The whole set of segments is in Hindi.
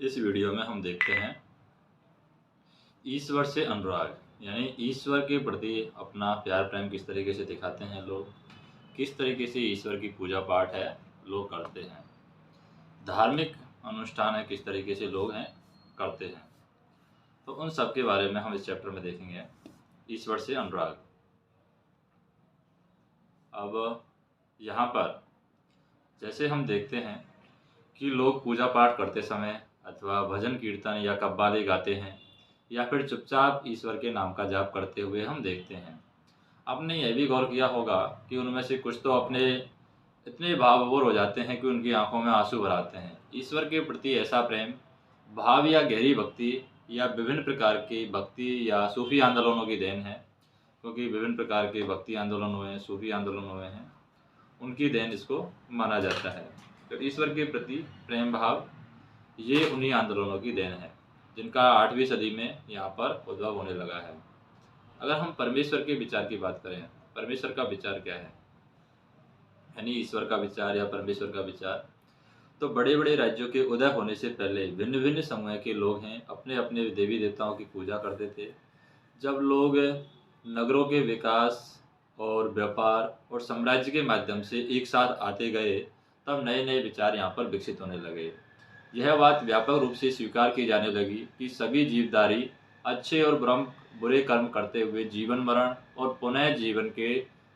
इस वीडियो में हम देखते हैं ईश्वर से अनुराग, यानी ईश्वर के प्रति अपना प्यार प्रेम किस तरीके से दिखाते हैं लोग, किस तरीके से ईश्वर की पूजा पाठ है लोग करते हैं, धार्मिक अनुष्ठान है किस तरीके से लोग हैं करते हैं। तो उन सब के बारे में हम इस चैप्टर में देखेंगे। ईश्वर से अनुराग। अब यहाँ पर जैसे हम देखते हैं कि लोग पूजा पाठ करते समय अथवा भजन कीर्तन या कव्वाली गाते हैं या फिर चुपचाप ईश्वर के नाम का जाप करते हुए हम देखते हैं। आपने यह भी गौर किया होगा कि उनमें से कुछ तो अपने इतने भावविभोर हो जाते हैं कि उनकी आंखों में आंसू भर आते हैं। ईश्वर के प्रति ऐसा प्रेम, भाव या गहरी भक्ति या विभिन्न प्रकार की भक्ति या सूफी आंदोलनों की देन है, क्योंकि विभिन्न प्रकार के भक्ति आंदोलन हुए हैं, सूफी आंदोलन हुए हैं, उनकी देन इसको माना जाता है। तो ईश्वर के प्रति प्रेम भाव ये उन्हीं आंदोलनों की देन है जिनका 8वीं सदी में यहाँ पर उद्भव होने लगा है। अगर हम परमेश्वर के विचार की बात करें, परमेश्वर का विचार क्या है, यानी ईश्वर का विचार या परमेश्वर का विचार, तो बड़े बड़े राज्यों के उदय होने से पहले भिन्न भिन्न समुदाय के लोग हैं अपने अपने देवी देवताओं की पूजा करते थे। जब लोग नगरों के विकास और व्यापार और साम्राज्य के माध्यम से एक साथ आते गए, तब नए नए विचार यहाँ पर विकसित होने लगे। यह बात व्यापक रूप से स्वीकार की जाने लगी कि सभी जीवधारी अच्छे और बुरे कर्म करते हुए जीवन मरण और पुनः जीवन के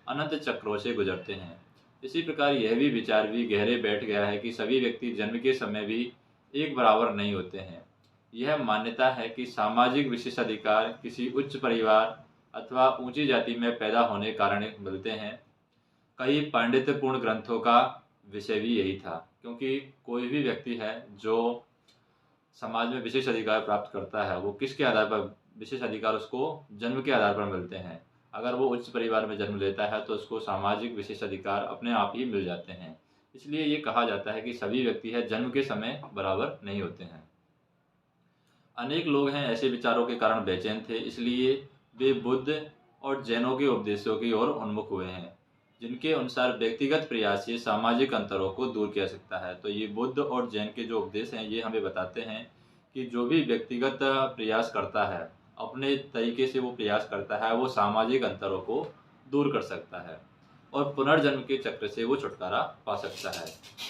अनंत चक्रों से गुजरते हैं। इसी प्रकार यह भी विचार भी गहरे बैठ गया है कि सभी व्यक्ति जन्म के समय भी एक बराबर नहीं होते हैं। यह मान्यता है कि सामाजिक विशेषाधिकार किसी उच्च परिवार अथवा ऊंची जाति में पैदा होने के कारण मिलते हैं। कई पांडित्यपूर्ण ग्रंथों का विषय भी यही था, क्योंकि कोई भी व्यक्ति है जो समाज में विशेष अधिकार प्राप्त करता है, वो किसके आधार पर विशेष अधिकार उसको जन्म के आधार पर मिलते हैं। अगर वो उच्च परिवार में जन्म लेता है तो उसको सामाजिक विशेष अधिकार अपने आप ही मिल जाते हैं। इसलिए ये कहा जाता है कि सभी व्यक्ति है जन्म के समय बराबर नहीं होते हैं। अनेक लोग हैं ऐसे विचारों के कारण बेचैन थे, इसलिए वे बुद्ध और जैनों के उपदेशों की ओर उन्मुख हुए हैं, जिनके अनुसार व्यक्तिगत प्रयास से सामाजिक अंतरों को दूर किया सकता है। तो ये बुद्ध और जैन के जो उपदेश हैं ये हमें बताते हैं कि जो भी व्यक्तिगत प्रयास करता है, अपने तरीके से वो प्रयास करता है, वो सामाजिक अंतरों को दूर कर सकता है और पुनर्जन्म के चक्र से वो छुटकारा पा सकता है।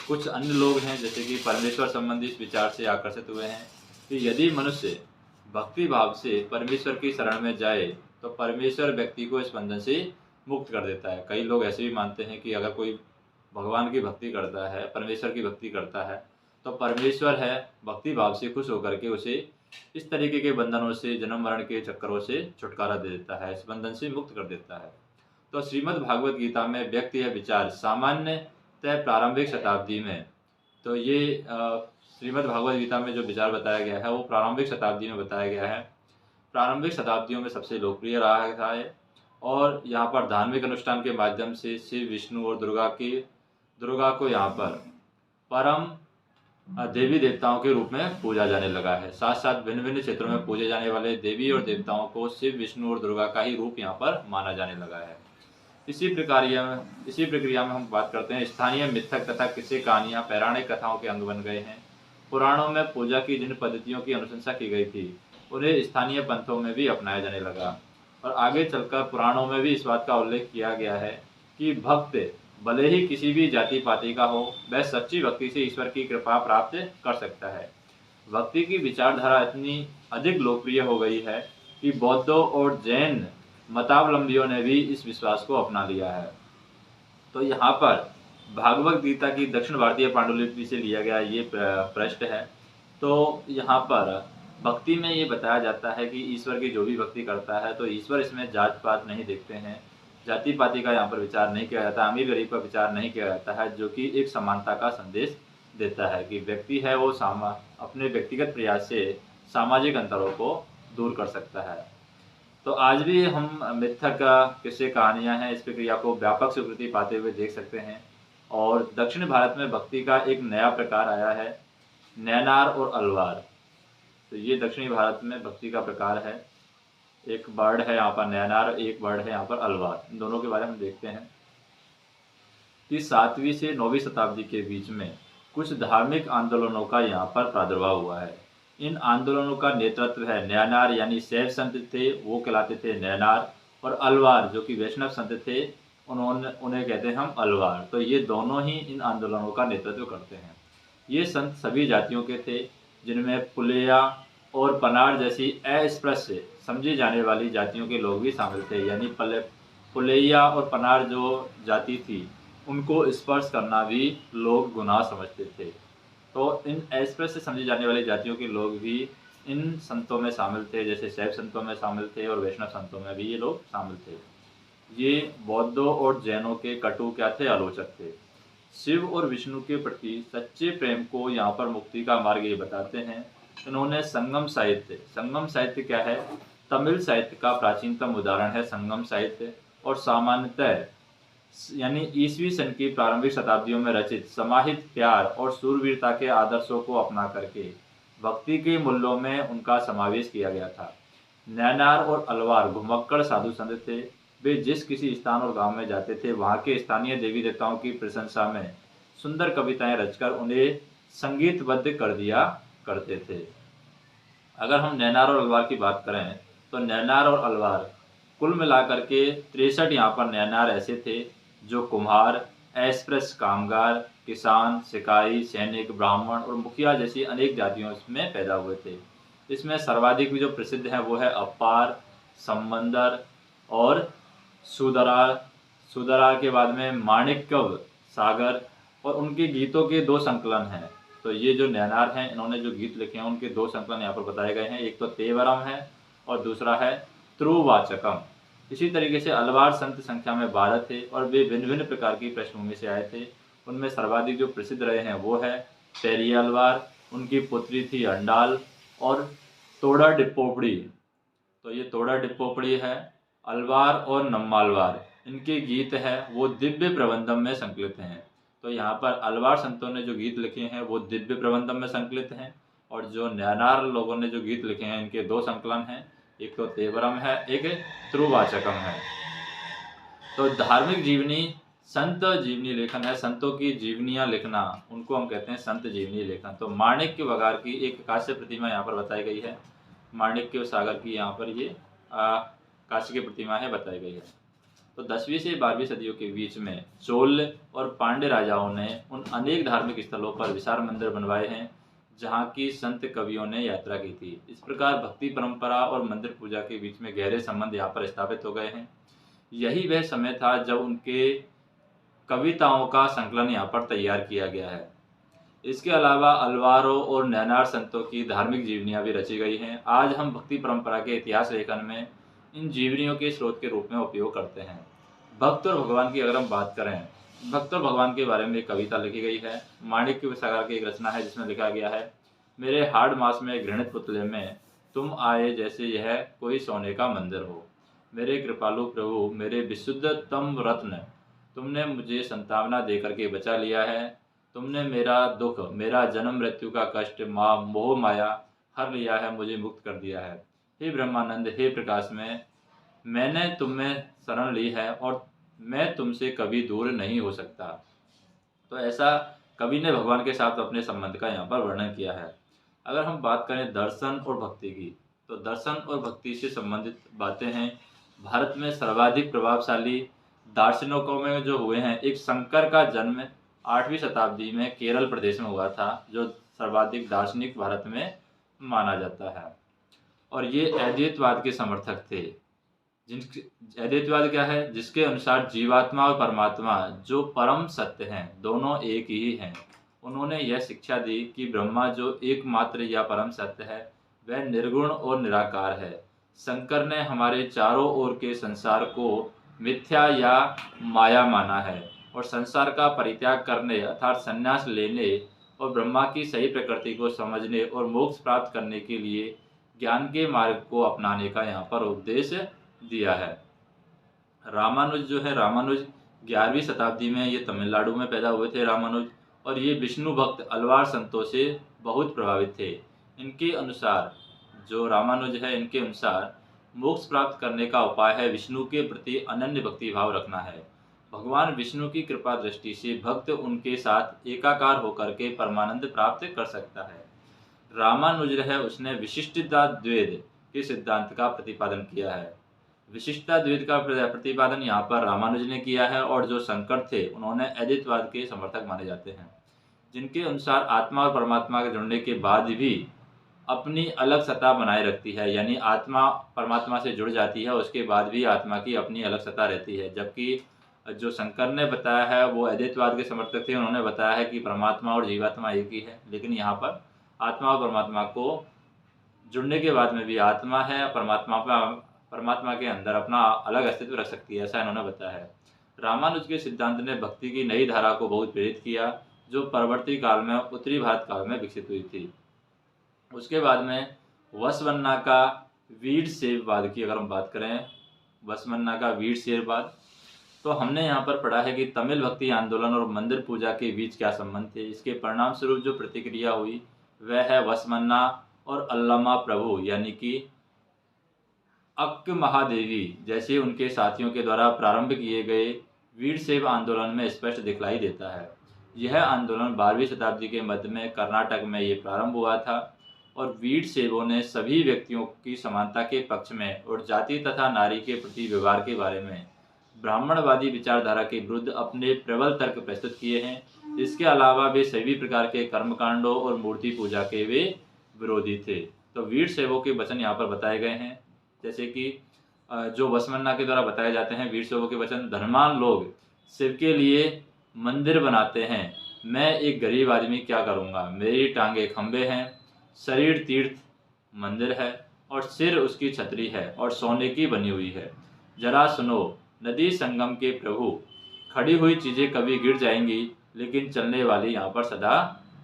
कुछ अन्य लोग हैं जैसे कि परमेश्वर संबंधी इस विचार से आकर्षित हुए हैं कि यदि मनुष्य भक्ति भाव से परमेश्वर की शरण में जाए तो परमेश्वर व्यक्ति को इस बंधन से मुक्त कर देता है। कई लोग ऐसे भी मानते हैं कि अगर कोई भगवान की भक्ति करता है, परमेश्वर की भक्ति करता है, तो परमेश्वर है भक्ति भाव से खुश होकर के उसे इस तरीके के बंधनों से, जन्म मरण के चक्करों से छुटकारा दे देता है, इस बंधन से मुक्त कर देता है। तो श्रीमद् भागवत गीता में व्यक्त यह विचार सामान्यतः प्रारंभिक शताब्दी में, तो ये श्रीमद् भागवत गीता में जो विचार बताया गया है वो प्रारंभिक शताब्दी में बताया गया है। प्रारंभिक शताब्दियों में सबसे लोकप्रिय रहा है और यहाँ पर धार्मिक अनुष्ठान के माध्यम से शिव, विष्णु और दुर्गा को यहाँ पर परम देवी देवताओं के रूप में पूजा जाने लगा है। साथ साथ भिन्न भिन्न क्षेत्रों में पूजे जाने वाले देवी और देवताओं को शिव, विष्णु और दुर्गा का ही रूप यहाँ पर माना जाने लगा है। इसी प्रक्रिया में हम बात करते हैं स्थानीय मिथक तथा किस्से कहानियाँ पौराणिक कथाओं के अंग बन गए हैं। पुराणों में पूजा की जिन पद्धतियों की अनुशंसा की गई थी उन्हें स्थानीय पंथों में भी अपनाया जाने लगा और आगे चलकर पुराणों में भी इस बात का उल्लेख किया गया है कि भक्त भले ही किसी भी जाति पाति का हो, वह सच्ची भक्ति से ईश्वर की कृपा प्राप्त कर सकता है। भक्ति की विचारधारा इतनी अधिक लोकप्रिय हो गई है कि बौद्धों और जैन मतावलंबियों ने भी इस विश्वास को अपना लिया है। तो यहाँ पर भागवत गीता की दक्षिण भारतीय पांडुलिपि से लिया गया ये पृष्ठ है। तो यहाँ पर भक्ति में ये बताया जाता है कि ईश्वर की जो भी भक्ति करता है तो ईश्वर इसमें जात पात नहीं देखते हैं, जाति पाति का यहाँ पर विचार नहीं किया जाता, अमीर गरीब का विचार नहीं किया जाता है, जो कि एक समानता का संदेश देता है कि व्यक्ति है वो अपने व्यक्तिगत प्रयास से सामाजिक अंतरों को दूर कर सकता है। तो आज भी हम मिथक किस्से कहानियाँ हैं, इस प्रक्रिया को व्यापक स्वीकृति पाते हुए देख सकते हैं। और दक्षिण भारत में भक्ति का एक नया प्रकार आया है, नैनार और अलवार। तो ये दक्षिणी भारत में भक्ति का प्रकार है। एक वर्ड है यहाँ पर नैनार, एक वर्ड है यहाँ पर अलवार। इन दोनों के बारे में देखते हैं कि 7वीं से 9वीं शताब्दी के बीच में कुछ धार्मिक आंदोलनों का यहाँ पर प्रादुर्भाव हुआ है। इन आंदोलनों का नेतृत्व है नयनार यानी शैव संत थे, वो कहलाते थे नयनार, और अलवार जो कि वैष्णव संत थे, उन्हें कहते हैं हम अलवार। तो ये दोनों ही इन आंदोलनों का नेतृत्व करते हैं। ये संत सभी जातियों के थे, जिनमें पुलेया और पनार जैसी अस्पृश्य समझी जाने वाली जातियों के लोग भी शामिल थे। यानी पुलेया और पनार जो जाति थी, उनको स्पर्श करना भी लोग गुनाह समझते थे। तो इन अस्पृश्य समझी जाने वाली जातियों के लोग भी इन संतों में शामिल थे, जैसे शैव संतों में शामिल थे और वैष्णव संतों में भी ये लोग शामिल थे। ये बौद्धों और जैनों के कटु क्या थे, आलोचक थे। शिव और विष्णु के प्रति सच्चे प्रेम को यहाँ पर मुक्ति का मार्ग ये बताते हैं। इन्होंने संगम साहित्य क्या है, तमिल साहित्य का प्राचीनतम उदाहरण है संगम साहित्य, और सामान्यतः यानी ईसवी सन की प्रारंभिक शताब्दियों में रचित समाहित प्यार और शूरवीरता के आदर्शों को अपना करके भक्ति के मूल्यों में उनका समावेश किया गया था। नैनार और अलवार घुमक्कड़ साधु संत थे। वे जिस किसी स्थान और गांव में जाते थे, वहां के स्थानीय देवी देवताओं की प्रशंसा में सुंदर कविताएं रचकर उन्हें संगीतबद्ध कर दिया करते थे। अगर हम नैनार और अलवार की बात करें तो नैनार और अलवार कुल मिलाकर के 63 यहाँ पर नैनार ऐसे थे जो कुम्हार, अस्पृश्य कामगार, किसान, सिकारी, सैनिक, ब्राह्मण और मुखिया जैसी अनेक जातियों में पैदा हुए थे। इसमें सर्वाधिक भी जो प्रसिद्ध है वो है अपार, संबंदर और सुदरार। सुदरार के बाद में माणिक्यव सागर, और उनके गीतों के 2 संकलन हैं। तो ये जो नैनार हैं, इन्होंने जो गीत लिखे हैं उनके 2 संकलन यहाँ पर बताए गए हैं। एक तो तेवरम है और दूसरा है त्रुवाचकम। इसी तरीके से अलवार संत संख्या में 12 थे और वे भिन्न भिन्न प्रकार की पृष्ठभूमि से आए थे। उनमें सर्वाधिक जो प्रसिद्ध रहे हैं वो है पेरियालवार, उनकी पुत्री थी अंडाल, और तोड़ा डिप्पोपड़ी। तो ये तोड़ा डिप्पोपड़ी है। अलवार और नम्मालवार, इनके गीत है वो दिव्य प्रबंधम में संकलित हैं। तो यहाँ पर अलवार संतों ने जो गीत लिखे हैं वो दिव्य प्रबंधम में संकलित हैं, और जो नैनार लोगों ने जो गीत लिखे हैं इनके 2 संकलन हैं, एक तो तेवरम है, एक त्रुवाचकम है। तो धार्मिक जीवनी, संत जीवनी लेखन है, संतों की जीवनियाँ लिखना, उनको हम कहते हैं संत जीवनी लेखन। तो माणिक्य वगार की एक कांस्य प्रतिमा यहाँ पर बताई गई है। माणिक्य सागर की यहाँ पर ये कांस्य की प्रतिमा है बताई गई है। तो 10वीं से 12वीं सदियों के बीच में चोल और पांड्य राजाओं ने उन अनेक धार्मिक स्थलों पर विशाल मंदिर बनवाए हैं जहाँ की संत कवियों ने यात्रा की थी। इस प्रकार भक्ति परंपरा और मंदिर पूजा के बीच में गहरे संबंध यहाँ पर स्थापित हो गए हैं। यही वह समय था जब उनके कविताओं का संकलन यहाँ पर तैयार किया गया है। इसके अलावा अलवारों और नैनार संतों की धार्मिक जीवनियाँ भी रची गई हैं। आज हम भक्ति परंपरा के इतिहास लेखन में इन जीवनियों के स्रोत के रूप में उपयोग करते हैं। भक्त और भगवान की अगर हम बात करें, भक्त और भगवान के बारे में एक कविता लिखी गई है। माणिक्य सागर की एक रचना है जिसमें लिखा गया है, मेरे हाड़ मास में घृणित पुतले में तुम आए जैसे यह कोई सोने का मंदिर हो। मेरे कृपालु प्रभु, मेरे विशुद्धतम रत्न, तुमने मुझे संतावना देकर के बचा लिया है। तुमने मेरा दुख, मेरा जन्म मृत्यु का कष्ट, मोह माया हर लिया है, मुझे मुक्त कर दिया है। हे ब्रह्मानंद, हे प्रकाश में, मैंने तुम्हें शरण ली है और मैं तुमसे कभी दूर नहीं हो सकता। तो ऐसा कवि ने भगवान के साथ अपने संबंध का यहाँ पर वर्णन किया है। अगर हम बात करें दर्शन और भक्ति की, तो दर्शन और भक्ति से संबंधित बातें हैं। भारत में सर्वाधिक प्रभावशाली दार्शनिकों में जो हुए हैं, एक शंकर का जन्म 8वीं शताब्दी में केरल प्रदेश में हुआ था, जो सर्वाधिक दार्शनिक भारत में माना जाता है। और ये अद्वैतवाद के समर्थक थे। अद्वैतवाद क्या है, जिसके अनुसार जीवात्मा और परमात्मा जो परम सत्य हैं, दोनों एक ही हैं। उन्होंने यह शिक्षा दी कि ब्रह्मा जो एकमात्र या परम सत्य है वह निर्गुण और निराकार है। शंकर ने हमारे चारों ओर के संसार को मिथ्या या माया माना है और संसार का परित्याग करने अर्थात संन्यास लेने और ब्रह्मा की सही प्रकृति को समझने और मोक्ष प्राप्त करने के लिए ज्ञान के मार्ग को अपनाने का यहाँ पर उपदेश दिया है। रामानुज जो है, रामानुज 11वीं शताब्दी में ये तमिलनाडु में पैदा हुए थे रामानुज, और ये विष्णु भक्त अलवार संतों से बहुत प्रभावित थे। इनके अनुसार, जो रामानुज है, इनके अनुसार मोक्ष प्राप्त करने का उपाय है विष्णु के प्रति अनन्य भक्ति भाव रखना है। भगवान विष्णु की कृपा दृष्टि से भक्त उनके साथ एकाकार होकर के परमानंद प्राप्त कर सकता है। रामानुज है उसने विशिष्टाद्वैत के सिद्धांत का प्रतिपादन किया है। विशिष्टाद्वैत का प्रतिपादन यहाँ पर रामानुज ने किया है और जो शंकर थे उन्होंने अद्वैतवाद के समर्थक माने जाते हैं, जिनके अनुसार आत्मा और परमात्मा के जुड़ने के बाद भी अपनी अलग सत्ता बनाए रखती है, यानी आत्मा परमात्मा से जुड़ जाती है, उसके बाद भी आत्मा की अपनी अलग सत्ता रहती है। जबकि जो शंकर ने बताया है वो अद्वैतवाद के समर्थक थे, उन्होंने बताया है कि परमात्मा और जीवात्मा एक ही है, लेकिन यहाँ पर आत्मा और परमात्मा को जुड़ने के बाद में भी आत्मा है परमात्मा के अंदर अपना अलग अस्तित्व रख सकती है, ऐसा इन्होंने बताया है। रामानुज के सिद्धांत ने भक्ति की नई धारा को बहुत प्रेरित किया, जो परवर्ती काल में उत्तरी भारत काल में विकसित हुई थी। उसके बाद में वसवन्ना का वीरशैववाद की अगर हम बात करें, वसवन्ना का वीरशैववाद, तो हमने यहाँ पर पढ़ा है कि तमिल भक्ति आंदोलन और मंदिर पूजा के बीच क्या संबंध थे। इसके परिणाम स्वरूप जो प्रतिक्रिया हुई वह है वसवन्ना और अल्लामा प्रभु यानी कि अक्क महादेवी जैसे उनके साथियों के द्वारा प्रारंभ किए गए वीरशैव आंदोलन में स्पष्ट दिखलाई देता है। यह आंदोलन 12वीं शताब्दी के मध्य में कर्नाटक में ये प्रारंभ हुआ था और वीरशैवों ने सभी व्यक्तियों की समानता के पक्ष में और जाति तथा नारी के प्रति व्यवहार के बारे में ब्राह्मणवादी विचारधारा के विरुद्ध अपने प्रबल तर्क प्रस्तुत किए हैं। इसके अलावा वे सभी प्रकार के कर्मकांडों और मूर्ति पूजा के वे विरोधी थे। तो वीरशैवों के वचन यहाँ पर बताए गए हैं, जैसे कि जो वसवन्ना के द्वारा बताए जाते हैं वीरशैवों के वचन। धर्मान लोग शिव के लिए मंदिर बनाते हैं, मैं एक गरीब आदमी क्या करूँगा। मेरी टांगे खंबे हैं, शरीर तीर्थ मंदिर है और सिर उसकी छतरी है और सोने की बनी हुई है। जरा सुनो, नदी संगम के प्रभु, खड़ी हुई चीज़ें कभी गिर जाएंगी लेकिन चलने वाली यहाँ पर सदा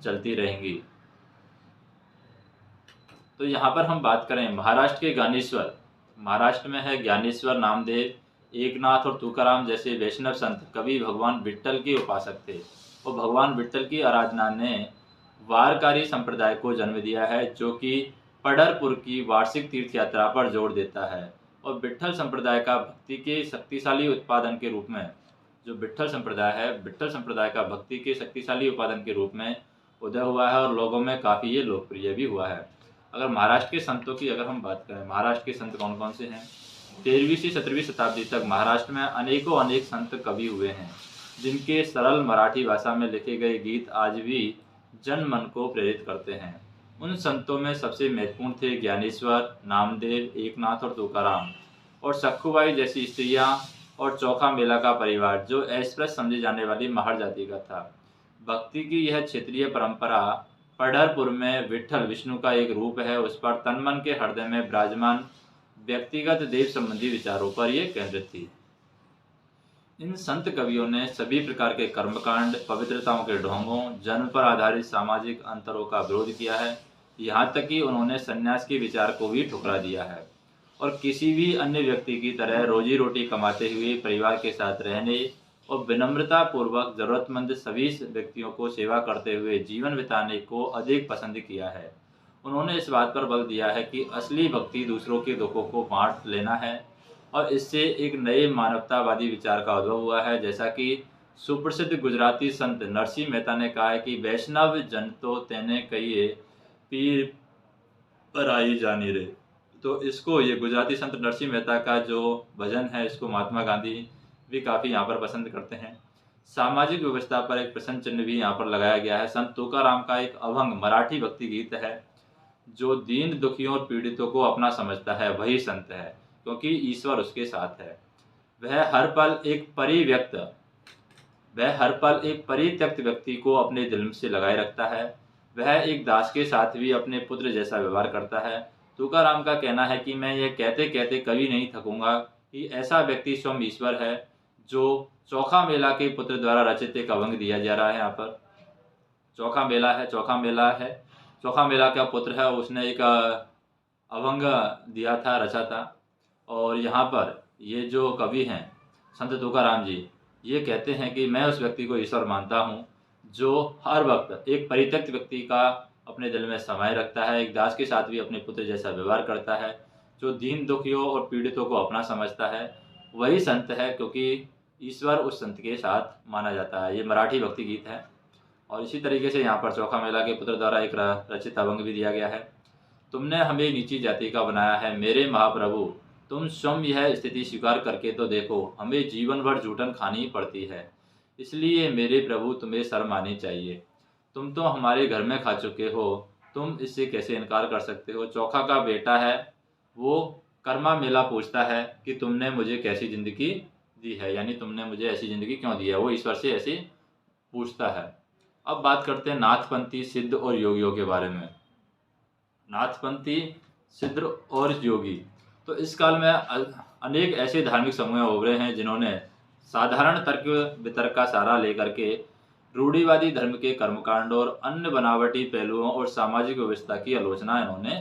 चलती रहेंगी। तो यहाँ पर हम बात करें महाराष्ट्र के ज्ञानेश्वर, महाराष्ट्र में है ज्ञानेश्वर, नामदेव, एकनाथ और तुकाराम जैसे वैष्णव संत कवि भगवान विट्ठल के उपासक थे और भगवान विट्ठल की आराधना ने वारकारी संप्रदाय को जन्म दिया है, जो कि पंढरपुर की वार्षिक तीर्थ यात्रा पर जोर देता है। और विट्ठल संप्रदाय का भक्ति के शक्तिशाली उत्पादन के रूप में, जो विट्ठल संप्रदाय है, विट्ठल संप्रदाय का भक्ति के शक्तिशाली उत्पादन के रूप में उदय हुआ है और लोगों में काफ़ी ये लोकप्रिय भी हुआ है। अगर महाराष्ट्र के संतों की अगर हम बात करें, महाराष्ट्र के संत कौन कौन से हैं। 13वीं से 17वीं शताब्दी तक महाराष्ट्र में अनेक संत कवि हुए हैं, जिनके सरल मराठी भाषा में लिखे गए गीत आज भी जन मन को प्रेरित करते हैं। उन संतों में सबसे महत्वपूर्ण थे ज्ञानेश्वर, नामदेव, एकनाथ और तुकाराम और सखुबाई जैसी स्त्रियां और चौखा मेला का परिवार, जो अस्पृश्य समझी जाने वाली महार जाति का था। भक्ति की यह क्षेत्रीय परंपरा पंढरपुर में विट्ठल विष्णु का एक रूप है, उस पर तन मन के हृदय में विराजमान व्यक्तिगत देव संबंधी विचारों पर यह केंद्रित थी। इन संत कवियों ने सभी प्रकार के कर्मकांड, पवित्रताओं के ढोंगों, जन्म पर आधारित सामाजिक अंतरों का विरोध किया है। यहाँ तक कि उन्होंने संन्यास के विचार को भी ठुकरा दिया है और किसी भी अन्य व्यक्ति की तरह रोजी रोटी कमाते हुए परिवार के साथ रहने और विनम्रता पूर्वक जरूरतमंद सभी व्यक्तियों को सेवा करते हुए जीवन बिताने को अधिक पसंद किया है। उन्होंने इस बात पर बल दिया है कि असली भक्ति दूसरों के दुखों को बांट लेना है और इससे एक नए मानवतावादी विचार का उद्भव हुआ है। जैसा कि सुप्रसिद्ध गुजराती संत नरसिंह मेहता ने कहा है कि वैष्णव जन तो तेने कहिए पीर पर आई जानी रे। तो इसको, ये गुजराती संत नरसिंह मेहता का जो भजन है, इसको महात्मा गांधी भी काफ़ी यहाँ पर पसंद करते हैं। सामाजिक व्यवस्था पर एक प्रश्न चिन्ह भी यहाँ पर लगाया गया है। संत तुकाराम का एक अभंग मराठी भक्ति गीत है, जो दीन दुखियों और पीड़ितों को अपना समझता है वही संत है, क्योंकि ईश्वर उसके साथ है। वह हर पल एक परित्यक्त व्यक्ति को अपने दिल से लगाए रखता है। वह एक दास के साथ भी अपने पुत्र जैसा व्यवहार करता है। तुकाराम का कहना है कि मैं यह कहते कहते कभी नहीं थकूंगा कि ऐसा व्यक्ति स्वयं ईश्वर है, जो चौखा मेला के पुत्र द्वारा रचित एक अभंग दिया जा रहा है। यहाँ पर चौखा मेला का पुत्र है, उसने एक अभंग दिया था, रचा था। और यहाँ पर ये जो कवि हैं संत तुकाराम जी, ये कहते हैं कि मैं उस व्यक्ति को ईश्वर मानता हूँ जो हर वक्त एक परित्यक्त व्यक्ति का अपने दिल में समाये रखता है, एक दास के साथ भी अपने पुत्र जैसा व्यवहार करता है, जो दीन दुखियों और पीड़ितों को अपना समझता है, वही संत है, क्योंकि ईश्वर उस संत के साथ माना जाता है। ये मराठी भक्ति गीत है। और इसी तरीके से यहाँ पर चोखा मेला के पुत्र द्वारा एक रचित अभंग भी दिया गया है। तुमने हमें नीची जाति का बनाया है मेरे महाप्रभु, तुम स्वयं यह स्थिति स्वीकार करके तो देखो, हमें जीवन भर जूठन खानी पड़ती है, इसलिए मेरे प्रभु तुम्हें शर्म आनी चाहिए। तुम तो हमारे घर में खा चुके हो, तुम इससे कैसे इनकार कर सकते हो। चोखा का बेटा है वो कर्मा मेला पूछता है कि तुमने मुझे कैसी ज़िंदगी दी है, यानी तुमने मुझे ऐसी ज़िंदगी क्यों दी है, वो ईश्वर से ऐसे पूछता है। अब बात करते हैं नाथपंथी सिद्ध और योगियों के बारे में। नाथपंथी सिद्ध और योगी, तो इस काल में अनेक ऐसे धार्मिक समूह उभरे हैं जिन्होंने साधारण तर्क वितर्क का सहारा लेकर के रूढ़िवादी धर्म के कर्मकांड और अन्य बनावटी पहलुओं और सामाजिक व्यवस्था की आलोचना इन्होंने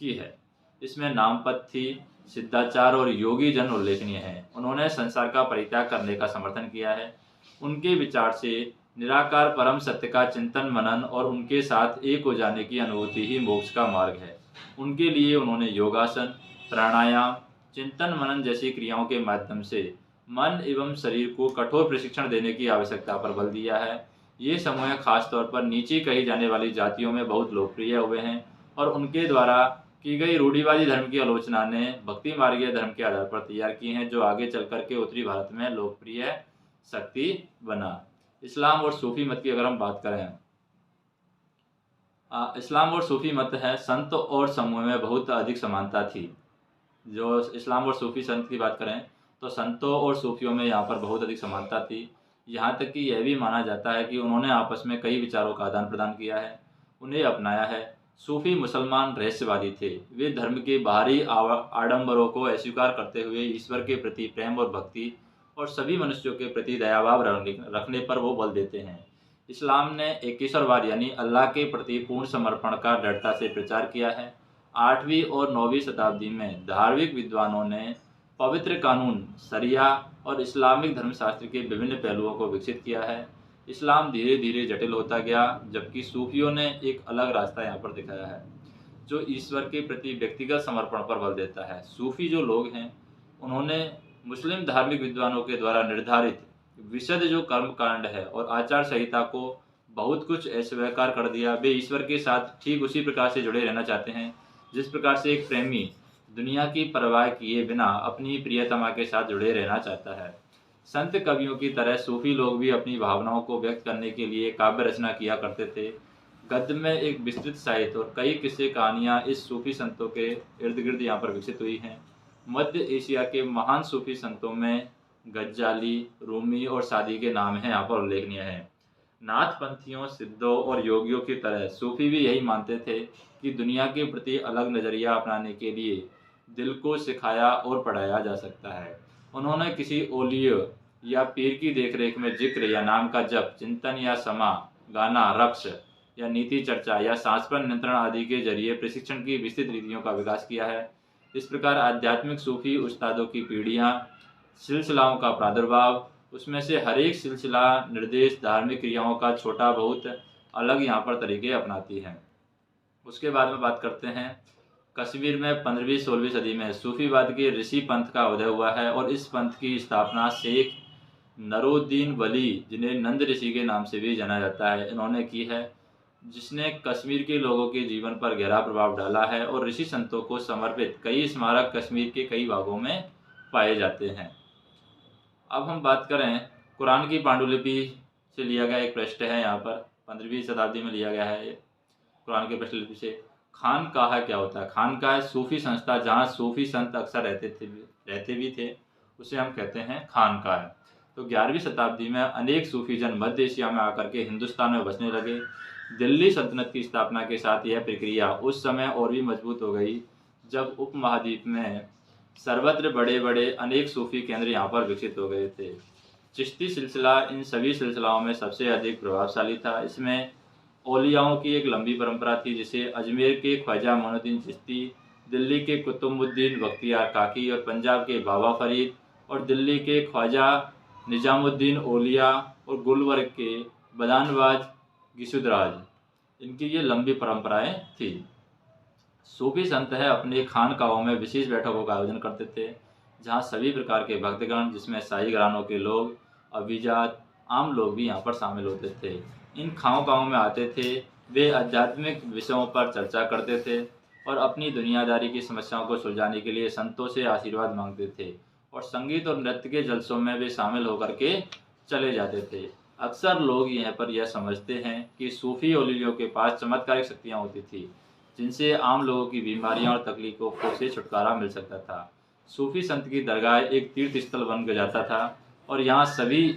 की है। इसमें नामपंथी, सिद्धाचार और योगी जन उल्लेखनीय हैं। उन्होंने संसार का परित्याग करने का समर्थन किया है। उनके विचार से निराकार परम सत्य का चिंतन मनन और उनके साथ एक हो जाने की अनुभूति ही मोक्ष का मार्ग है। उनके लिए उन्होंने योगासन, प्राणायाम, चिंतन मनन जैसी क्रियाओं के माध्यम से मन एवं शरीर को कठोर प्रशिक्षण देने की आवश्यकता पर बल दिया है। ये समूह खास तौर पर नीचे कही जाने वाली जातियों में बहुत लोकप्रिय हुए हैं और उनके द्वारा की गई रूढ़िवादी धर्म की आलोचना ने भक्ति मार्गीय धर्म के आधार पर तैयार की हैं, जो आगे चल करके उत्तरी भारत में लोकप्रिय शक्ति बना। इस्लाम और सूफी मत की अगर हम बात करें, इस्लाम और सूफी मत है संत और समूह में बहुत अधिक समानता थी। जो इस्लाम और सूफी संत की बात करें तो संतों और सूफियों में यहाँ पर बहुत अधिक समानता थी। यहाँ तक कि यह भी माना जाता है कि उन्होंने आपस में कई विचारों का आदान प्रदान किया है, उन्हें अपनाया है। सूफी मुसलमान रहस्यवादी थे। वे धर्म के बाहरी आडंबरों को अस्वीकार करते हुए ईश्वर के प्रति प्रेम और भक्ति और सभी मनुष्यों के प्रति दयाभाव रखने पर वो बल देते हैं। इस्लाम ने एकेश्वरवाद यानी अल्लाह के प्रति पूर्ण समर्पण का दृढ़ता से प्रचार किया है। 8वीं और 9वीं शताब्दी में धार्मिक विद्वानों ने पवित्र कानून, शरिया और इस्लामिक धर्मशास्त्र के विभिन्न पहलुओं को विकसित किया है। इस्लाम धीरे धीरे जटिल होता गया, जबकि सूफियों ने एक अलग रास्ता यहाँ पर दिखाया है जो ईश्वर के प्रति व्यक्तिगत समर्पण पर बल देता है। सूफी जो लोग हैं उन्होंने मुस्लिम धार्मिक विद्वानों के द्वारा निर्धारित विशद जो कर्म कांड है और आचार संहिता को बहुत कुछ अस्वीकार कर दिया। वे ईश्वर के साथ ठीक उसी प्रकार से जुड़े रहना चाहते हैं जिस प्रकार से एक प्रेमी दुनिया की परवाह किए बिना अपनी प्रियतमा के साथ जुड़े रहना चाहता है। संत कवियों की तरह सूफी लोग भी अपनी भावनाओं को व्यक्त करने के लिए काव्य रचना किया करते थे। गद्य में एक विस्तृत साहित्य और कई किस्से कहानियाँ इस सूफी संतों के इर्द गिर्द यहाँ पर विकसित हुई हैं। मध्य एशिया के महान सूफी संतों में गज्जाली, रूमी और सादी के नाम हैं यहाँ पर उल्लेखनीय हैं। नाथपंथियों, सिद्धों और योगियों की तरह सूफी भी यही मानते थे कि दुनिया के प्रति अलग नज़रिया अपनाने के लिए दिल को सिखाया और पढ़ाया जा सकता है। उन्होंने किसी ओलिया या पीर की देखरेख में जिक्र या नाम का जप, चिंतन या समा, गाना, रक्स या नीति चर्चा या सांस पर नियंत्रण आदि के जरिए प्रशिक्षण की विस्तृत रीतियों का विकास किया है। इस प्रकार आध्यात्मिक सूफी उस्तादों की पीढ़ियाँ, सिलसिलाओं का प्रादुर्भाव, उसमें से हर एक सिलसिला निर्देश धार्मिक क्रियाओं का छोटा बहुत अलग यहाँ पर तरीके अपनाती हैं। उसके बाद में बात करते हैं कश्मीर में 15वीं-16वीं सदी में सूफीवाद के ऋषि पंथ का उदय हुआ है और इस पंथ की स्थापना शेख नरूद्दीन वली, जिन्हें नंद ऋषि के नाम से भी जाना जाता है, इन्होंने की है, जिसने कश्मीर के लोगों के जीवन पर गहरा प्रभाव डाला है और ऋषि संतों को समर्पित कई स्मारक कश्मीर के कई भागों में पाए जाते हैं। अब हम बात करें कुरान की पांडुलिपि से लिया गया एक पृष्ठ है, यहाँ पर 15वीं शताब्दी में लिया गया है ये कुरान के पृष्ठलिपि से। खानकाह क्या होता है? खानकाह सूफी संस्था जहाँ सूफी संत अक्सर रहते भी थे, उसे हम कहते हैं खानकाह। तो 11वीं शताब्दी में अनेक सूफी जन मध्य एशिया में आकर के हिंदुस्तान में बसने लगे। दिल्ली सल्तनत की स्थापना के साथ यह प्रक्रिया उस समय और भी मजबूत हो गई जब उपमहाद्वीप में सर्वत्र बड़े बड़े अनेक सूफी केंद्र यहाँ पर विकसित हो गए थे। चिश्ती सिलसिला इन सभी सिलसिलाओं में सबसे अधिक प्रभावशाली था। इसमें औलियाओं की एक लंबी परंपरा थी, जिसे अजमेर के ख्वाजा मोइनुद्दीन चिश्ती, दिल्ली के कुतुबुद्दीन बख्तियार काकी और पंजाब के बाबा फरीद और दिल्ली के ख्वाजा निजामुद्दीन औलिया और गुलबर्ग के बदानवाज गिसुदराज, इनकी ये लंबी परंपराएं थी। सूफी संत है अपने खानकाहों में विशेष बैठकों का आयोजन करते थे, जहाँ सभी प्रकार के भक्तगण, जिसमें शाही घरानों के लोग, अभिजात, आम लोग भी यहाँ पर शामिल होते थे। इन खाओं में आते थे। वे आध्यात्मिक विषयों पर चर्चा करते थे और अपनी दुनियादारी की समस्याओं को सुलझाने के लिए संतों से आशीर्वाद मांगते थे, और संगीत और नृत्य के जलसों में वे शामिल होकर के चले जाते थे। अक्सर लोग यहाँ पर यह समझते हैं कि सूफी औलियों के पास चमत्कारिक शक्तियाँ होती थी, जिनसे आम लोगों की बीमारियां और तकलीफों से छुटकारा मिल सकता था। सूफी संत की दरगाह एक तीर्थ स्थल बन जाता था और यहाँ सभी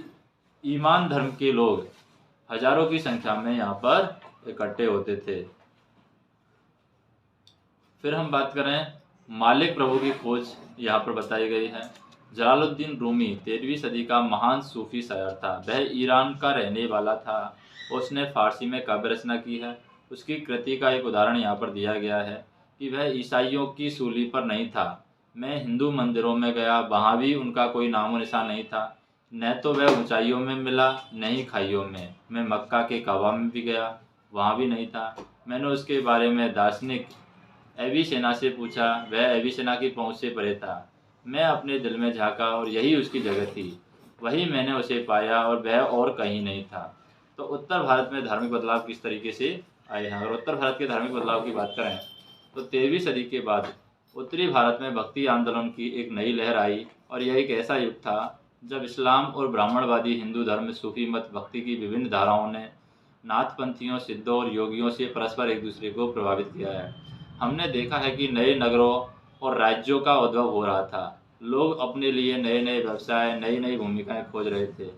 ईमान धर्म के लोग हजारों की संख्या में यहाँ पर इकट्ठे होते थे। फिर हम बात करें मालिक प्रभु की खोज यहाँ पर बताई गई है। जलालुद्दीन रूमी 13वीं सदी का महान सूफी शायर था। वह ईरान का रहने वाला था। उसने फारसी में काव्य रचना की है। उसकी कृति का एक उदाहरण यहाँ पर दिया गया है कि वह ईसाइयों की सूली पर नहीं था। मैं हिंदू मंदिरों में गया, वहाँ भी उनका कोई नामो निशान नहीं था। न तो वह ऊंचाइयों में मिला, न ही खाइयों में। मैं मक्का के काबा में भी गया, वहाँ भी नहीं था। मैंने उसके बारे में दार्शनिक एविसेना से पूछा, वह एविसेना की पहुँच से परे था। मैं अपने दिल में झांका और यही उसकी जगह थी। वही मैंने उसे पाया और वह और कहीं नहीं था। तो उत्तर भारत में धार्मिक बदलाव किस तरीके से आए हैं? अगर उत्तर भारत के धार्मिक बदलाव की बात करें तो 13वीं सदी के बाद उत्तरी भारत में भक्ति आंदोलन की एक नई लहर आई, और यह एक ऐसा युग था जब इस्लाम और ब्राह्मणवादी हिंदू धर्म, सूफी मत, भक्ति की विभिन्न धाराओं ने नाथपंथियों, सिद्धों और योगियों से परस्पर एक दूसरे को प्रभावित किया है। हमने देखा है कि नए नगरों और राज्यों का उद्भव हो रहा था। लोग अपने लिए नए नए व्यवसाय, नई नई भूमिकाएं खोज रहे थे।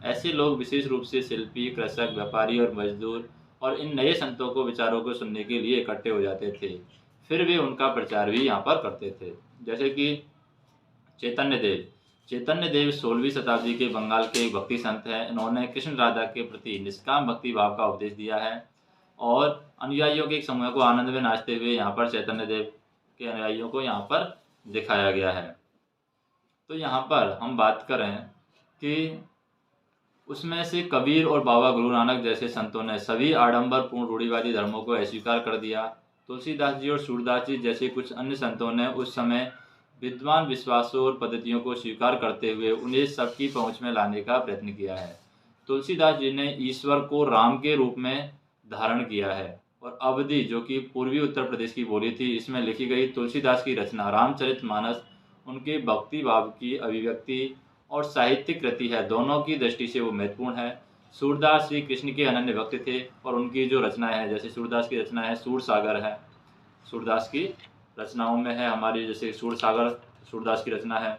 ऐसे लोग विशेष रूप से शिल्पी, कृषक, व्यापारी और मजदूर और इन नए संतों को विचारों को सुनने के लिए इकट्ठे हो जाते थे। फिर वे उनका प्रचार भी यहाँ पर करते थे। जैसे कि चैतन्य देव। चैतन्य देव 16वीं शताब्दी के बंगाल के एक भक्ति संत हैं। इन्होंने कृष्ण राधा के प्रति निष्काम भक्ति भाव का उपदेश दिया है और अनुयायियों के एक समूह को आनंद में नाचते हुए यहाँ पर चैतन्य देव के अनुयायियों को यहाँ पर दिखाया गया है। तो यहाँ पर हम बात करें कि उसमें से कबीर और बाबा गुरु नानक जैसे संतों ने सभी आडंबरपूर्ण रूढ़िवादी धर्मों को अस्वीकार कर दिया। तुलसीदास जी और सूरदास जी जैसे कुछ अन्य संतों ने उस समय विद्वान विश्वासों और पद्धतियों को स्वीकार करते हुए उन्हें सबकी पहुंच में लाने का प्रयत्न किया है। तुलसीदास जी ने ईश्वर को राम के रूप में धारण किया है, और अवधि, जो कि पूर्वी उत्तर प्रदेश की बोली थी, इसमें लिखी गई तुलसीदास की रचना रामचरितमानस उनके भक्ति भाव की अभिव्यक्ति और साहित्यिक कृति है। दोनों की दृष्टि से वो महत्वपूर्ण है। सूरदास श्री कृष्ण के अनन्य भक्त थे और उनकी जो रचनाएं हैं, जैसे सूरदास की रचना है सूर सागर है, सूरदास की रचनाओं में है हमारी, जैसे सूर सागर सूरदास की रचना है।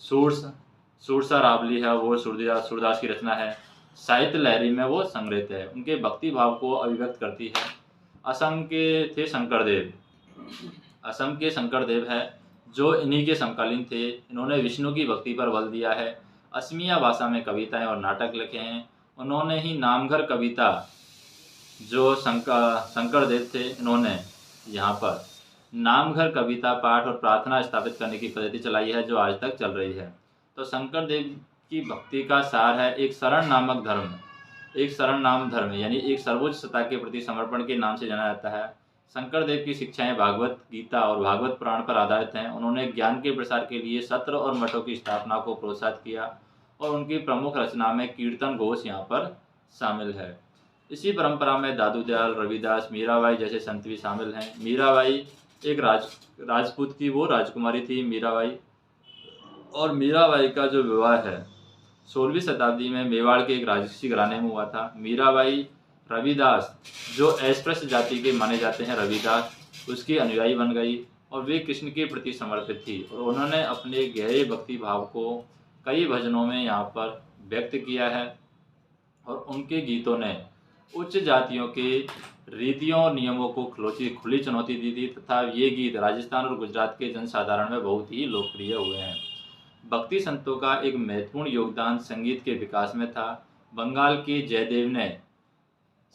सूरसा रावली है, वो सूरदास की रचना है। साहित्य लहरी में वो संग्रहित है, उनके भक्ति भाव को अभिव्यक्त करती है। असम के शंकरदेव है, जो इन्हीं के समकालीन थे। इन्होंने विष्णु की भक्ति पर बल दिया है। असमिया भाषा में कविताएं और नाटक लिखे हैं। उन्होंने ही नामघर कविता, जो शंकरदेव थे, इन्होंने यहाँ पर नामघर कविता पाठ और प्रार्थना स्थापित करने की पद्धति चलाई है, जो आज तक चल रही है। तो शंकरदेव की भक्ति का सार है एक शरण नाम धर्म, यानी एक सर्वोच्च सत्ता के प्रति समर्पण के नाम से जाना जाता है। शंकरदेव की शिक्षाएं भागवत गीता और भागवत पुराण पर आधारित हैं। उन्होंने ज्ञान के प्रसार के लिए सत्र और मठों की स्थापना को प्रोत्साहित किया, और उनकी प्रमुख रचना में कीर्तन घोष यहाँ पर शामिल है। इसी परंपरा में दादू दयाल, रविदास, मीराबाई जैसे संत भी शामिल हैं। मीराबाई एक राजपूत की वो राजकुमारी थी मीराबाई, और मीराबाई का जो विवाह है 16वीं शताब्दी में मेवाड़ के एक राजसी घराने में हुआ था। मीराबाई रविदास, जो अस्पृश्य जाति के माने जाते हैं रविदास, उसकी अनुयायी बन गई और वे कृष्ण के प्रति समर्पित थी, और उन्होंने अपने गहरे भक्ति भाव को कई भजनों में यहाँ पर व्यक्त किया है, और उनके गीतों ने उच्च जातियों के रीतियों और नियमों को खुली चुनौती दी थी, तथा ये गीत राजस्थान और गुजरात के जनसाधारण में बहुत ही लोकप्रिय हुए हैं। भक्ति संतों का एक महत्वपूर्ण योगदान संगीत के विकास में था। बंगाल के जयदेव ने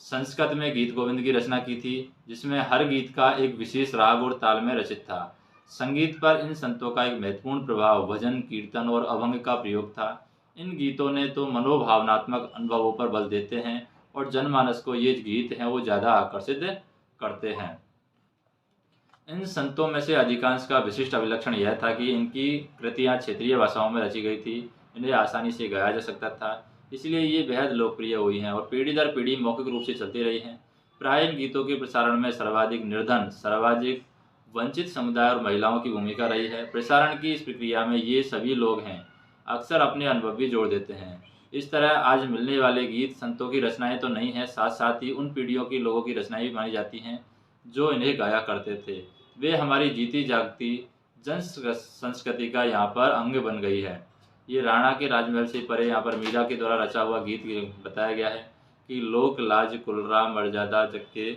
संस्कृत में गीत गोविंद की रचना की थी, जिसमें हर गीत का एक विशेष राग और ताल में रचित था। संगीत पर इन संतों का एक महत्वपूर्ण प्रभाव भजन, कीर्तन और अभंग का प्रयोग था। इन गीतों ने तो मनोभावनात्मक अनुभवों पर बल देते हैं, और जनमानस को ये गीत हैं वो ज़्यादा आकर्षित करते हैं। इन संतों में से अधिकांश का विशिष्ट अभिलक्षण यह था कि इनकी कृतियाँ क्षेत्रीय भाषाओं में रची गई थी। इन्हें आसानी से गाया जा सकता था। इसलिए ये बेहद लोकप्रिय हुई हैं और पीढ़ी दर पीढ़ी मौखिक रूप से चलती रही हैं। प्राय इन गीतों के प्रसारण में सर्वाधिक निर्धन, सर्वाधिक वंचित समुदाय और महिलाओं की भूमिका रही है। प्रसारण की इस प्रक्रिया में ये सभी लोग हैं अक्सर अपने अनुभव भी जोड़ देते हैं। इस तरह आज मिलने वाले गीत संतों की रचनाएं तो नहीं हैं, साथ साथ ही उन पीढ़ियों की लोगों की रचनाएं भी मानी जाती हैं जो इन्हें गाया करते थे। वे हमारी जीती जागती जन संस्कृति का यहाँ पर अंग बन गई है। ये राणा के राजमहल से परे यहाँ पर मीरा के द्वारा रचा हुआ गीत बताया गया है कि लोक लाज कुलरा मर्यादा जग के,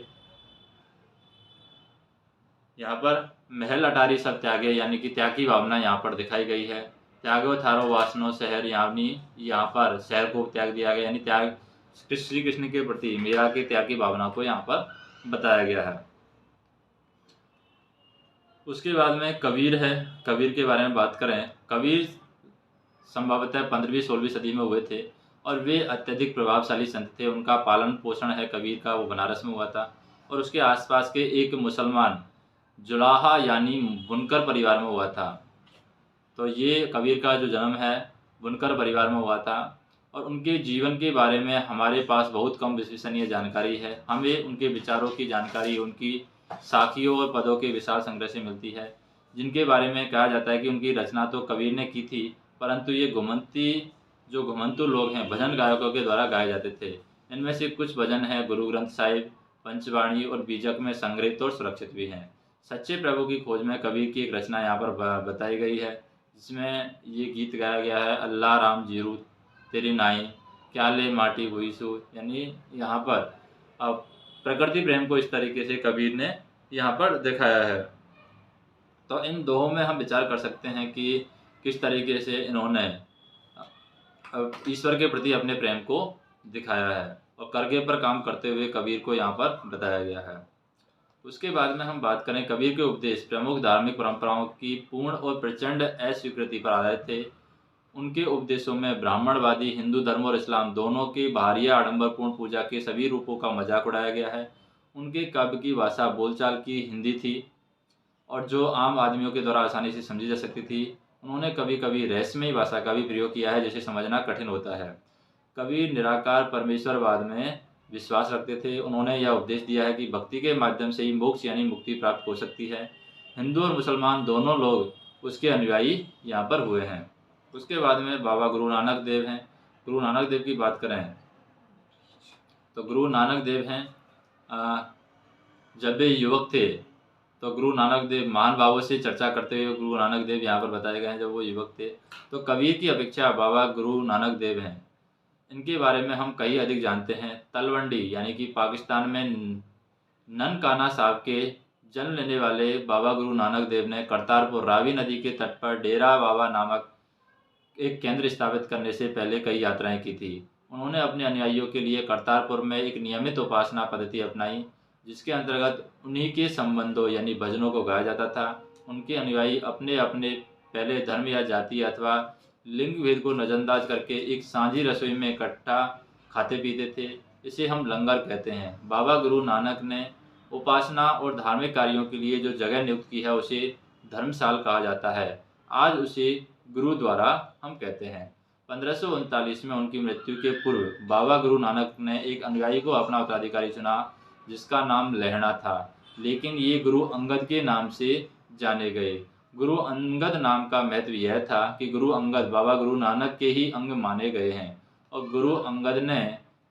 यहाँ पर महल अटारी सब त्यागे, यानी कि त्याग की भावना यहाँ पर दिखाई गई है। त्यागो थारो वासनो शहर, यानी यहाँ पर शहर को त्याग दिया गया, यानी त्याग श्री कृष्ण के प्रति मीरा के त्याग की भावना को यहाँ पर बताया गया है। उसके बाद में कबीर है। कबीर के बारे में बात करें, कबीर संभवतः 15वीं-16वीं सदी में हुए थे और वे अत्यधिक प्रभावशाली संत थे। उनका पालन पोषण है कबीर का, वो बनारस में हुआ था और उसके आसपास के एक मुसलमान जुलाहा यानी बुनकर परिवार में हुआ था। तो ये कबीर का जो जन्म है बुनकर परिवार में हुआ था और उनके जीवन के बारे में हमारे पास बहुत कम विश्वसनीय जानकारी है। हमें उनके विचारों की जानकारी उनकी साखियों और पदों के विशाल संग्रह से मिलती है, जिनके बारे में कहा जाता है कि उनकी रचना तो कबीर ने की थी, परंतु ये घुमंतु लोग हैं भजन गायकों के द्वारा गाए जाते थे। इनमें से कुछ भजन हैं गुरु ग्रंथ साहिब, पंचवाणी और बीजक में संग्रहित और सुरक्षित भी हैं। सच्चे प्रभु की खोज में कबीर की एक रचना यहाँ पर बताई गई है, जिसमें ये गीत गाया गया है, अल्लाह राम जीरू तेरी नाई क्या ले माटी हुई सू, यानी यहाँ पर अब प्रकृति प्रेम को इस तरीके से कबीर ने यहाँ पर दिखाया है। तो इन दोहों में हम विचार कर सकते हैं कि किस तरीके से इन्होंने ईश्वर के प्रति अपने प्रेम को दिखाया है और करके पर काम करते हुए कबीर को यहाँ पर बताया गया है। उसके बाद में हम बात करें, कबीर के उपदेश प्रमुख धार्मिक परंपराओं की पूर्ण और प्रचंड अस्वीकृति पर आधारित थे। उनके उपदेशों में ब्राह्मणवादी हिंदू धर्म और इस्लाम दोनों की बाहरी आडंबरपूर्ण पूजा के सभी रूपों का मजाक उड़ाया गया है। उनके काव्य की भाषा बोलचाल की हिंदी थी और जो आम आदमियों के द्वारा आसानी से समझी जा सकती थी। उन्होंने कभी कभी रहस्यमयी भाषा का भी प्रयोग किया है, जिसे समझना कठिन होता है। कबीर निराकार परमेश्वरवाद में विश्वास रखते थे। उन्होंने यह उपदेश दिया है कि भक्ति के माध्यम से ही मोक्ष यानी मुक्ति प्राप्त हो सकती है। हिंदू और मुसलमान दोनों लोग उसके अनुयायी यहाँ पर हुए हैं। उसके बाद में बाबा गुरु नानक देव हैं। गुरु नानक देव की बात करें तो गुरु नानक देव हैं, जब वे युवक थे तो गुरु नानक देव महान भावों से चर्चा करते हुए गुरु नानक देव यहाँ पर बताए गए हैं जब वो युवक थे। तो कबीर की अपेक्षा बाबा गुरु नानक देव हैं, इनके बारे में हम कहीं अधिक जानते हैं। तलवंडी यानी कि पाकिस्तान में ननकाना साहब के जन्म लेने वाले बाबा गुरु नानक देव ने करतारपुर रावी नदी के तट पर डेरा बाबा नामक एक केंद्र स्थापित करने से पहले कई यात्राएं की थी। उन्होंने अपने अनुयायियों के लिए करतारपुर में एक नियमित उपासना पद्धति अपनाई, जिसके अंतर्गत उन्हीं के संबंधों यानी भजनों को गाया जाता था। उनके अनुयायी अपने अपने पहले धर्म या जाति अथवा लिंग भेद को नजरअंदाज करके एक सांझी रसोई में इकट्ठा खाते पीते थे। इसे हम लंगर कहते हैं। बाबा गुरु नानक ने उपासना और धार्मिक कार्यों के लिए जो जगह नियुक्त की है उसे धर्मशाल कहा जाता है। आज उसे गुरुद्वारा हम कहते हैं। 1539 में उनकी मृत्यु के पूर्व बाबा गुरु नानक ने एक अनुयायी को अपना उत्तराधिकारी चुना, जिसका नाम लहणा था, लेकिन ये गुरु अंगद के नाम से जाने गए। गुरु अंगद नाम का महत्व यह था कि गुरु अंगद बाबा गुरु नानक के ही अंग माने गए हैं और गुरु अंगद ने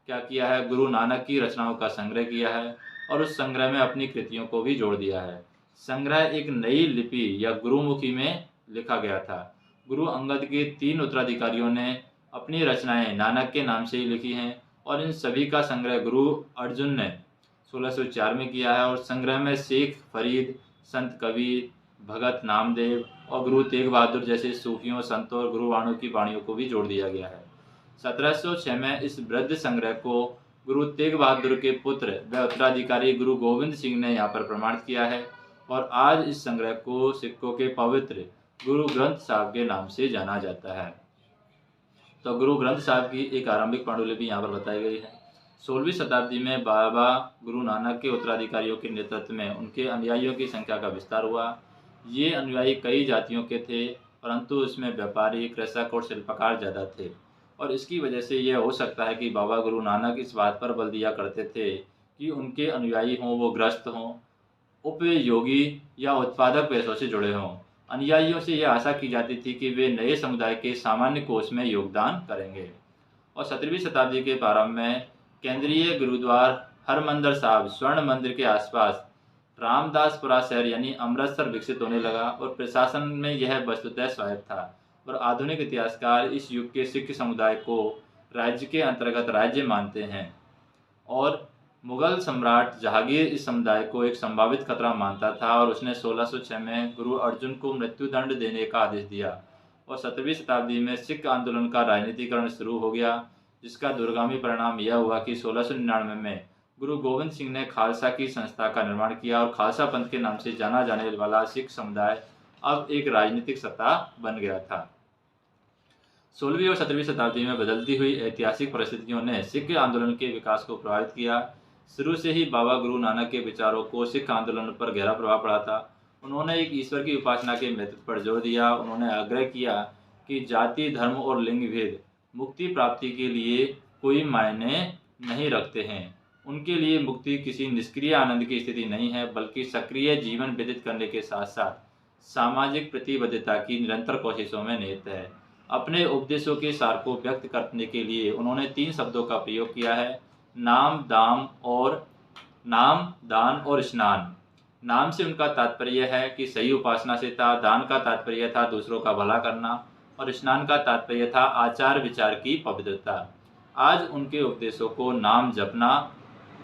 क्या किया है, गुरु नानक की रचनाओं का संग्रह किया है और उस संग्रह में अपनी कृतियों को भी जोड़ दिया है। संग्रह एक नई लिपि या गुरुमुखी में लिखा गया था। गुरु अंगद के 3 उत्तराधिकारियों ने अपनी रचनाएं नानक के नाम से ही लिखी हैं और इन सभी का संग्रह गुरु अर्जुन ने 1604 में किया है और संग्रह में शेख फरीद, संत कबीर, भगत नामदेव और गुरु तेग बहादुर जैसे सूफियों, संतों और गुरुवाणों की वाणियों को भी जोड़ दिया गया है। 1706 में इस वृद्ध संग्रह को गुरु तेग बहादुर के पुत्र व उत्तराधिकारी गुरु गोविंद सिंह ने यहाँ पर प्रमाणित किया है और आज इस संग्रह को सिखों के पवित्र गुरु ग्रंथ साहब के नाम से जाना जाता है। तो गुरु ग्रंथ साहब की एक आरंभिक पांडुलिपि यहाँ पर बताई गई है। 16वीं शताब्दी में बाबा गुरु नानक के उत्तराधिकारियों के नेतृत्व में उनके अनुयायियों की संख्या का विस्तार हुआ। ये अनुयायी कई जातियों के थे, परंतु इसमें व्यापारी, कृषक और शिल्पकार ज़्यादा थे। और इसकी वजह से यह हो सकता है कि बाबा गुरु नानक इस बात पर बल दिया करते थे कि उनके अनुयायी हों वो ग्रस्त हों, उपयोगी या उत्पादक पेशों से जुड़े हों। अनुयायियों से यह आशा की जाती थी कि वे नए समुदाय के सामान्य कोष में योगदान करेंगे। और 17वीं शताब्दी के प्रारंभ में केंद्रीय गुरुद्वार हरमंदिर साहिब स्वर्ण मंदिर के आसपास रामदासपुरा शहर यानी अमृतसर विकसित होने लगा और प्रशासन में यह वस्तुतः स्वायत्त था। और आधुनिक इतिहासकार इस युग के सिख समुदाय को राज्य के अंतर्गत राज्य मानते हैं और मुगल सम्राट जहांगीर इस समुदाय को एक संभावित खतरा मानता था और उसने 1606 में गुरु अर्जुन को मृत्युदंड देने का आदेश दिया। और 17वीं शताब्दी में सिख आंदोलन का राजनीतिकरण शुरू हो गया, जिसका दूरगामी परिणाम यह हुआ कि 1699 में गुरु गोविंद सिंह ने खालसा की संस्था का निर्माण किया और खालसा पंथ के नाम से जाना जाने वाला सिख समुदाय अब एक राजनीतिक सत्ता बन गया था। 16वीं और 17वीं शताब्दी में बदलती हुई ऐतिहासिक परिस्थितियों ने सिख आंदोलन के विकास को प्रभावित किया। शुरू से ही बाबा गुरु नानक के विचारों को सिख आंदोलन पर गहरा प्रभाव पड़ा था। उन्होंने एक ईश्वर की उपासना के महत्व पर जोर दिया। उन्होंने आग्रह किया कि जाति, धर्म और लिंग भेद मुक्ति प्राप्ति के लिए कोई मायने नहीं रखते हैं। उनके लिए मुक्ति किसी निष्क्रिय आनंद की स्थिति नहीं है, बल्कि सक्रिय जीवन व्यतीत करने के साथ साथ सामाजिक प्रतिबद्धता की निरंतर कोशिशों में निहित है। अपने उपदेशों के सार को व्यक्त करने के लिए उन्होंने 3 शब्दों का प्रयोग किया है, नाम, दान और स्नान। नाम से उनका तात्पर्य है कि सही उपासना से था, दान का तात्पर्य था दूसरों का भला करना और स्नान का तात्पर्य था आचार विचार की पवित्रता। आज उनके उपदेशों को नाम जपना,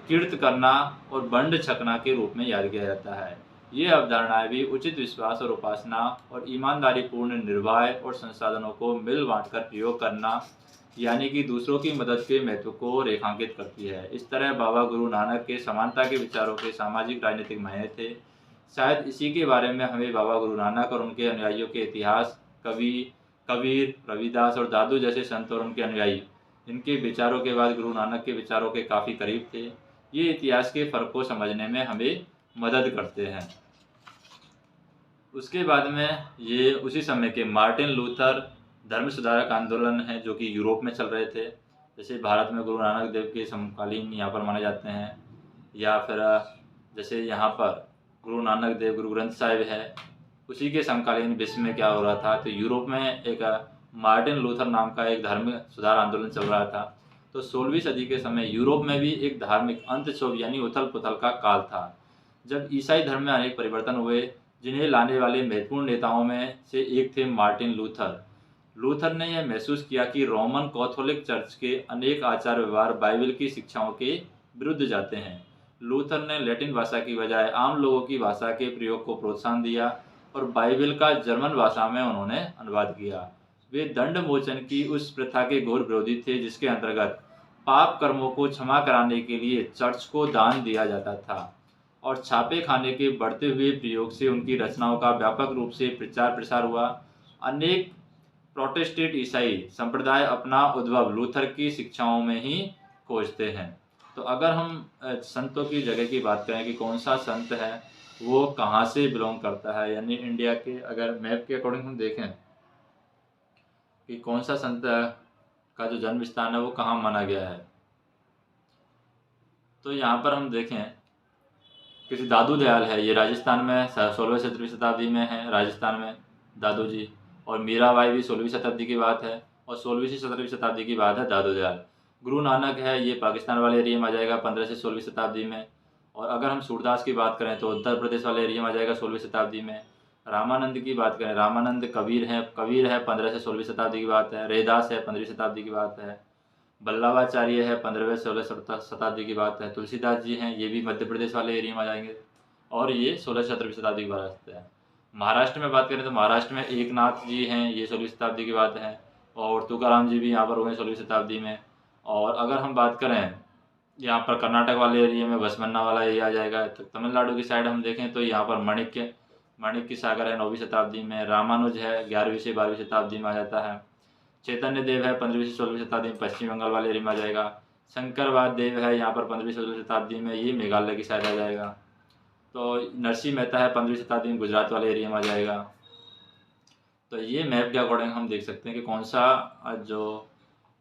कीर्त करना और बंड छकना के रूप में याद किया जाता है। ये अवधारणाएं भी उचित विश्वास और उपासना और ईमानदारी पूर्ण निर्वाह और संसाधनों को मिल बांटकर प्रयोग करना यानी कि दूसरों की मदद के महत्व को रेखांकित करती है। इस तरह बाबा गुरु नानक के समानता के विचारों के सामाजिक राजनीतिक मायने थे। शायद इसी के बारे में हमें बाबा गुरु नानक और उनके अनुयायियों के इतिहास, कबीर, रविदास और दादू जैसे संत और उनके अनुयायी इनके विचारों के बाद गुरु नानक के विचारों के काफ़ी करीब थे। ये इतिहास के फ़र्क को समझने में हमें मदद करते हैं। उसके बाद में ये उसी समय के मार्टिन लूथर धर्म सुधारक आंदोलन है जो कि यूरोप में चल रहे थे। जैसे भारत में गुरु नानक देव के समकालीन यहाँ पर माने जाते हैं, या फिर जैसे यहाँ पर गुरु नानक देव गुरु ग्रंथ साहिब है, उसी के समकालीन विश्व में क्या हो रहा था। तो यूरोप में एक मार्टिन लूथर नाम का एक धर्म सुधार आंदोलन चल रहा था। तो 16वीं सदी के समय यूरोप में भी एक धार्मिक अंतक्षोभ यानी उथल पुथल का काल था, जब ईसाई धर्म में अनेक परिवर्तन हुए, जिन्हें लाने वाले महत्वपूर्ण नेताओं में से एक थे मार्टिन लूथर। लूथर ने यह महसूस किया कि रोमन कैथोलिक चर्च के अनेक आचार व्यवहार बाइबल की शिक्षाओं के विरुद्ध जाते हैं। लूथर ने लैटिन भाषा की बजाय आम लोगों की भाषा के प्रयोग को प्रोत्साहन दिया और बाइबल का जर्मन भाषा में उन्होंने अनुवाद किया। वे दंड मोचन की उस प्रथा के घोर विरोधी थे जिसके अंतर्गत पाप कर्मों को क्षमा कराने के लिए चर्च को दान दिया जाता था, और छापे खाने के बढ़ते हुए प्रयोग से उनकी रचनाओं का व्यापक रूप से प्रचार प्रसार हुआ। अनेक प्रोटेस्टेंट ईसाई संप्रदाय अपना उद्भव लूथर की शिक्षाओं में ही खोजते हैं। तो अगर हम संतों की जगह की बात करें कि कौन सा संत है वो कहाँ से बिलोंग करता है, यानी इंडिया के अगर मैप के अकॉर्डिंग हम देखें कि कौन सा संत का जो जन्म स्थान है वो कहाँ माना गया है, तो यहाँ पर हम देखें किसी दादू दयाल है, ये राजस्थान में 16वीं-17वीं शताब्दी में है, राजस्थान में दादू जी। और मीराबाई भी 16वीं शताब्दी की बात है, और 16वीं से 17वीं शताब्दी की बात है दादू दयाल। गुरु नानक है, ये पाकिस्तान वाले एरिया में आ जाएगा 15 से 16वीं शताब्दी में। और अगर हम सूरदास की बात करें तो उत्तर प्रदेश वाले एरिया में आ जाएगा 16वीं शताब्दी में। रामानंद की बात करें, रामानंद कबीर है 15 से 16वीं शताब्दी की बात है। रैदास है 15वीं शताब्दी की बात है। वल्लभाचार्य है 15वीं 16वीं शताब्दी की बात है। तुलसीदास जी हैं, ये भी मध्य प्रदेश वाले एरिया में आ जाएंगे, और ये 16-17वीं शताब्दी की बात है। महाराष्ट्र में बात करें तो महाराष्ट्र में एकनाथ जी हैं, ये 16वीं शताब्दी की बात है, और तुकाराम जी भी यहाँ पर हुए 16वीं शताब्दी में। और अगर हम बात करें यहाँ पर कर्नाटक वाले एरिया में बसवन्ना वाला एरिया आ जाएगा। तो तमिलनाडु की साइड हम देखें तो यहाँ पर माणिक्य सागर है 9वीं शताब्दी में। रामानुज है 11वीं से 12वीं शताब्दी में आ जाता है। चैतन्य देव है 15वीं से 16वीं शताब्दी में पश्चिम बंगाल वाले एरिया में आ जाएगा। शंकरवाद देव है यहाँ पर 15वीं से 16वीं शताब्दी में, ये मेघालय की साइड आ जाएगा। तो नरसिंह मेहता है 15वीं शताब्दी में गुजरात वाले एरिया में आ जाएगा। तो ये मैप के अकॉर्डिंग हम देख सकते हैं कि कौन सा जो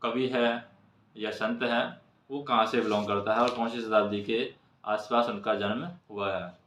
कवि है या संत है वो कहाँ से बिलोंग करता है और कौन सी शताब्दी के आसपास उनका जन्म हुआ है।